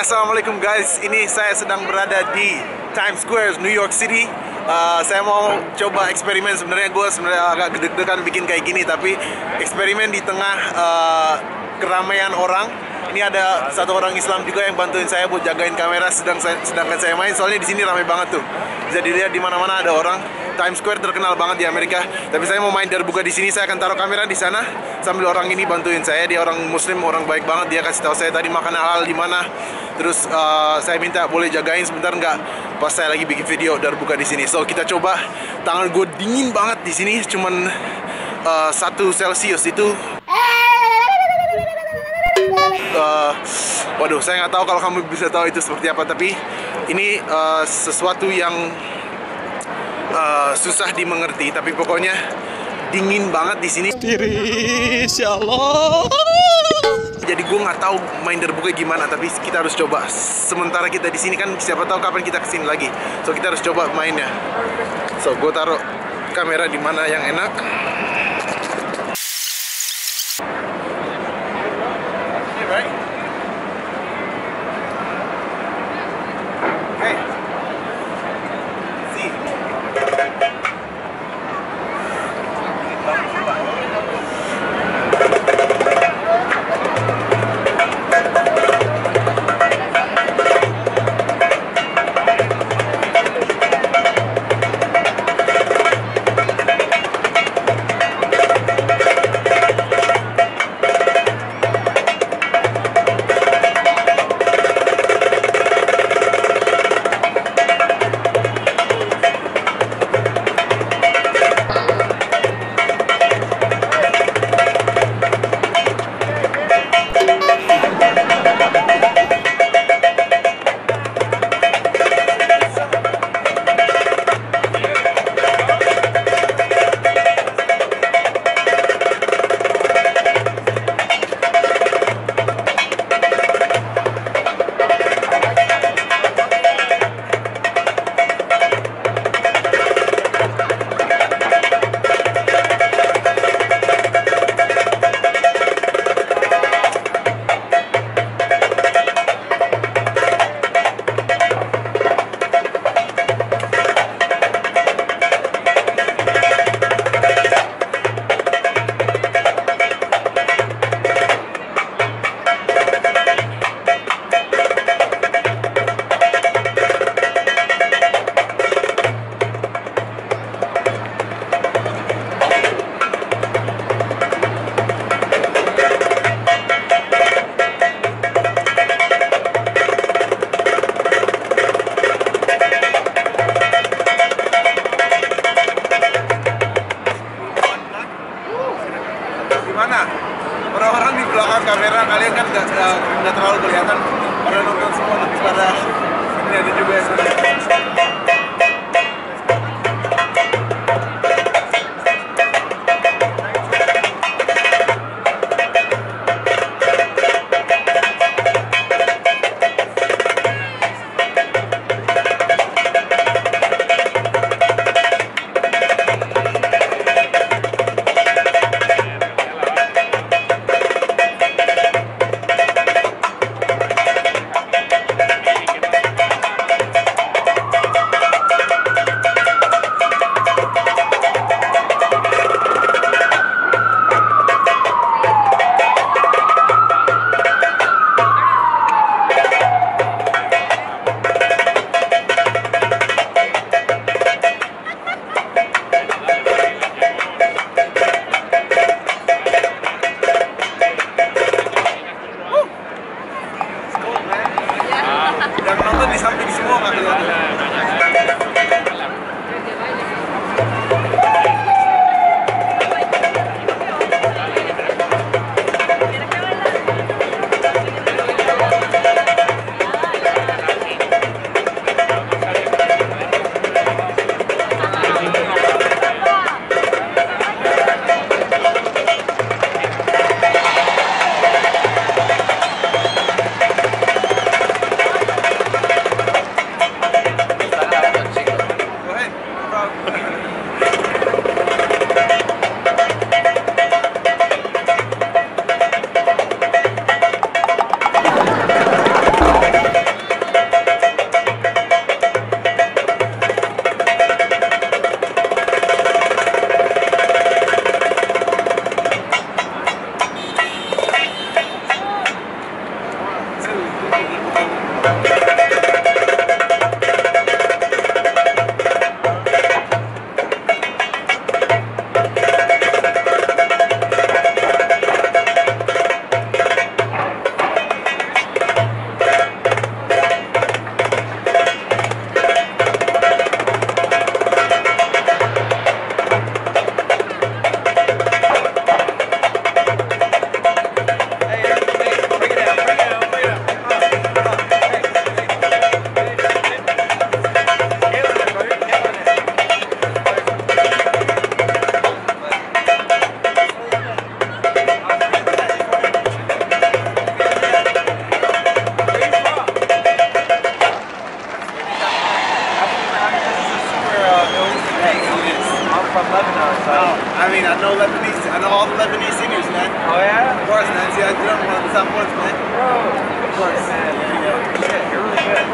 Assalamualaikum guys. Ini saya sedang berada di Times Square, New York City. Saya mau coba eksperimen. Sebenarnya gue agak deg-degan bikin kayak gini, tapi eksperimen di tengah keramaian orang. Ini ada satu orang Islam juga yang bantuin saya buat jagain kamera sedangkan saya main. Soalnya di sini ramai banget tuh. Bisa dilihat di mana-mana ada orang. Times Square terkenal banget di Amerika. Tapi saya mau main darbuka di sini. Saya akan taruh kamera di sana sambil orang ini bantuin saya. Dia orang Muslim, orang baik banget. Dia kasih tahu saya tadi makan halal di mana. Terus saya minta boleh jagain sebentar nggak pas saya lagi bikin video darbuka di sini. So kita coba. Tangan gue dingin banget di sini. Cuman 1 Celsius itu. Waduh, saya nggak tahu kalau kamu bisa tahu itu seperti apa. Tapi ini sesuatu yang susah dimengerti, tapi pokoknya dingin banget di sini. Insya Allah. Jadi gue nggak tahu main darbuka gimana, tapi kita harus coba. Sementara kita di sini kan siapa tahu kapan kita kesini lagi. So kita harus coba mainnya. So gue taruh kamera di mana yang enak. Right? Okay. See. Gimana? Orang-orang di belakang kamera kalian kan nggak terlalu kelihatan pada nonton semua, tapi pada ini ada juga yang all the Lebanese singers, man. Oh yeah? Of course, man. See, I did one of the top ones, man. Bro, Of course. man. Shit, you're really good.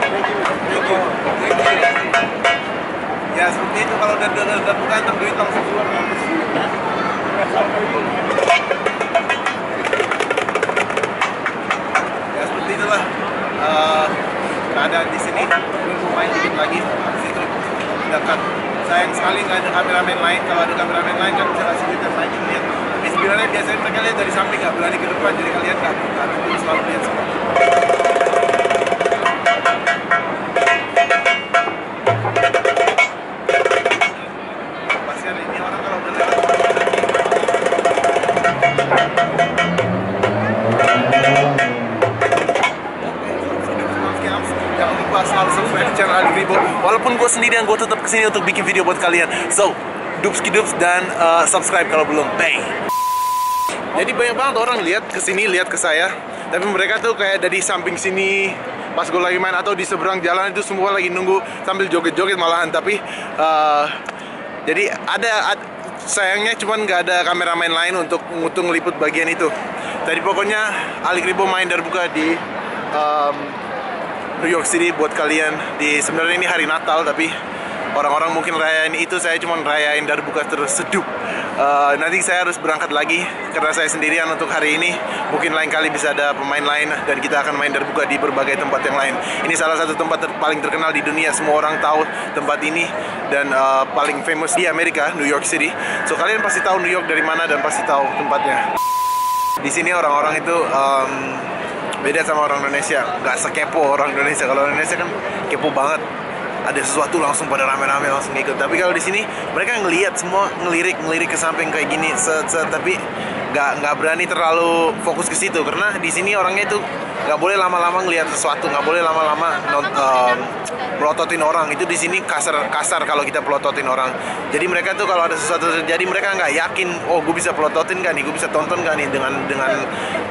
Thank you. Ya, seperti itu kalau udah bukan duit langsung keluar dari sini, man. Ya, seperti itulah keadaan di sini. Minggu main dikit lagi, habis itu dekat. Sayang sekali nggak ada kameramen lain. Kalau ada kameramen lain kan bisa kasih kita lagi lihat. Tapi sebenarnya biasanya mereka lihat dari samping, nggak berani ke depan, jadi kalian nggak selalu lihat semua. Pastikan ini orang kalau udah lewat. Jangan lupa selalu subscribe channel Ali Kribo. Walaupun gue sendirian, gue tetap kesini untuk bikin video buat kalian. So, dupski dan subscribe kalau belum. Bang. Jadi banyak banget orang lihat kesini, lihat ke saya. Tapi mereka tuh kayak dari samping sini, pas gue lagi main atau di seberang jalan itu semua lagi nunggu sambil joget-joget malahan. Tapi jadi ada sayangnya cuman nggak ada kameramen lain untuk ngeliput bagian itu. Tadi pokoknya Ali Kribo main Darbuka di New York City buat kalian. Sebenarnya ini hari Natal, tapi orang-orang mungkin rayain itu, saya cuma rayain Darbuka terus sedup. Nanti saya harus berangkat lagi karena saya sendirian untuk hari ini. Mungkin lain kali bisa ada pemain lain dan kita akan main Darbuka di berbagai tempat yang lain. Ini salah satu tempat paling terkenal di dunia, semua orang tahu tempat ini dan paling famous di Amerika, New York City. So kalian pasti tahu New York dari mana dan pasti tahu tempatnya. Di sini orang-orang itu beda sama orang Indonesia, nggak sekepo orang Indonesia. Kalau Indonesia kan kepo banget, ada sesuatu langsung pada rame-rame langsung ngikut. Tapi kalau di sini mereka ngelihat semua, ngelirik ke samping kayak gini, tapi nggak berani terlalu fokus ke situ karena di sini orangnya itu nggak boleh lama-lama ngelihat sesuatu, nggak boleh lama-lama pelototin orang. Itu di sini kasar kalau kita pelototin orang. Jadi mereka tuh kalau ada sesuatu terjadi mereka nggak yakin, oh gue bisa pelototin gak nih, gue bisa tonton gak nih dengan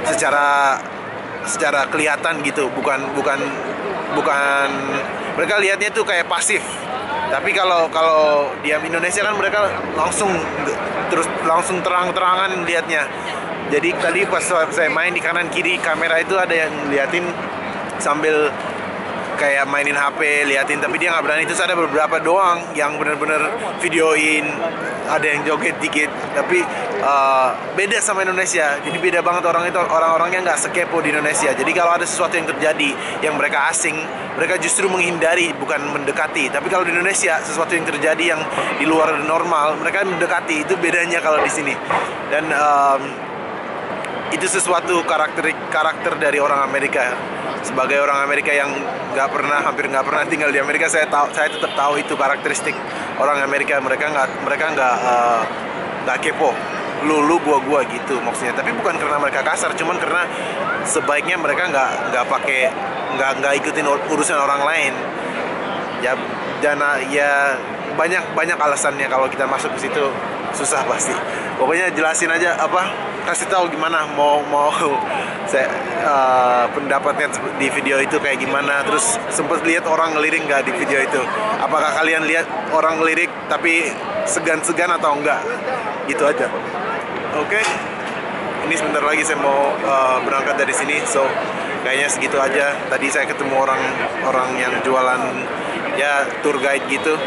secara kelihatan gitu, bukan mereka lihatnya tuh kayak pasif. Tapi kalau di Indonesia kan mereka langsung terang-terangan lihatnya. Jadi tadi pas saya main di kanan kiri kamera itu ada yang liatin sambil kayak mainin HP, liatin, tapi dia nggak berani. Terus ada beberapa doang yang bener-bener videoin, ada yang joget dikit, tapi beda sama Indonesia. Jadi beda banget orang-orangnya nggak sekepo di Indonesia. Jadi kalau ada sesuatu yang terjadi yang mereka asing, mereka justru menghindari bukan mendekati. Tapi kalau di Indonesia sesuatu yang terjadi yang di luar normal, mereka mendekati. Itu bedanya kalau di sini. Dan itu sesuatu karakter dari orang Amerika. Sebagai orang Amerika yang hampir nggak pernah tinggal di Amerika, saya tetap tahu itu karakteristik orang Amerika. Mereka nggak kepo, lu gua gitu maksudnya. Tapi bukan karena mereka kasar, cuman karena sebaiknya mereka nggak ikutin urusan orang lain. Ya banyak alasannya kalau kita masuk ke situ susah pasti. Pokoknya jelasin aja kasih tahu gimana mau saya pendapatnya di video itu kayak gimana. Terus sempet lihat orang ngelirik nggak di video itu? Apakah kalian lihat orang ngelirik tapi segan-segan atau enggak? Gitu aja. Oke. Ini sebentar lagi saya mau berangkat dari sini, so kayaknya segitu aja. Tadi saya ketemu orang yang jualan ya tour guide gitu.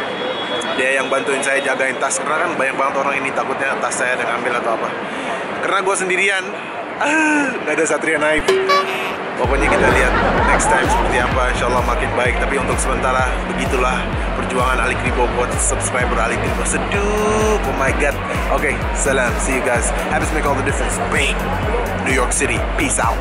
Dia yang bantuin saya jagain tas karena kan banyak banget orang ini takutnya tas saya ada ngambil atau apa. Karena gue sendirian, nggak ada Satria Naif. Pokoknya kita lihat next time seperti apa. Insya Allah makin baik. Tapi untuk sementara begitulah perjuangan Ali Kribo buat subscriber Ali Kribo. Seduh, oh my god. Oke, salam, see you guys. Habis make all the difference. Bang, New York City, peace out.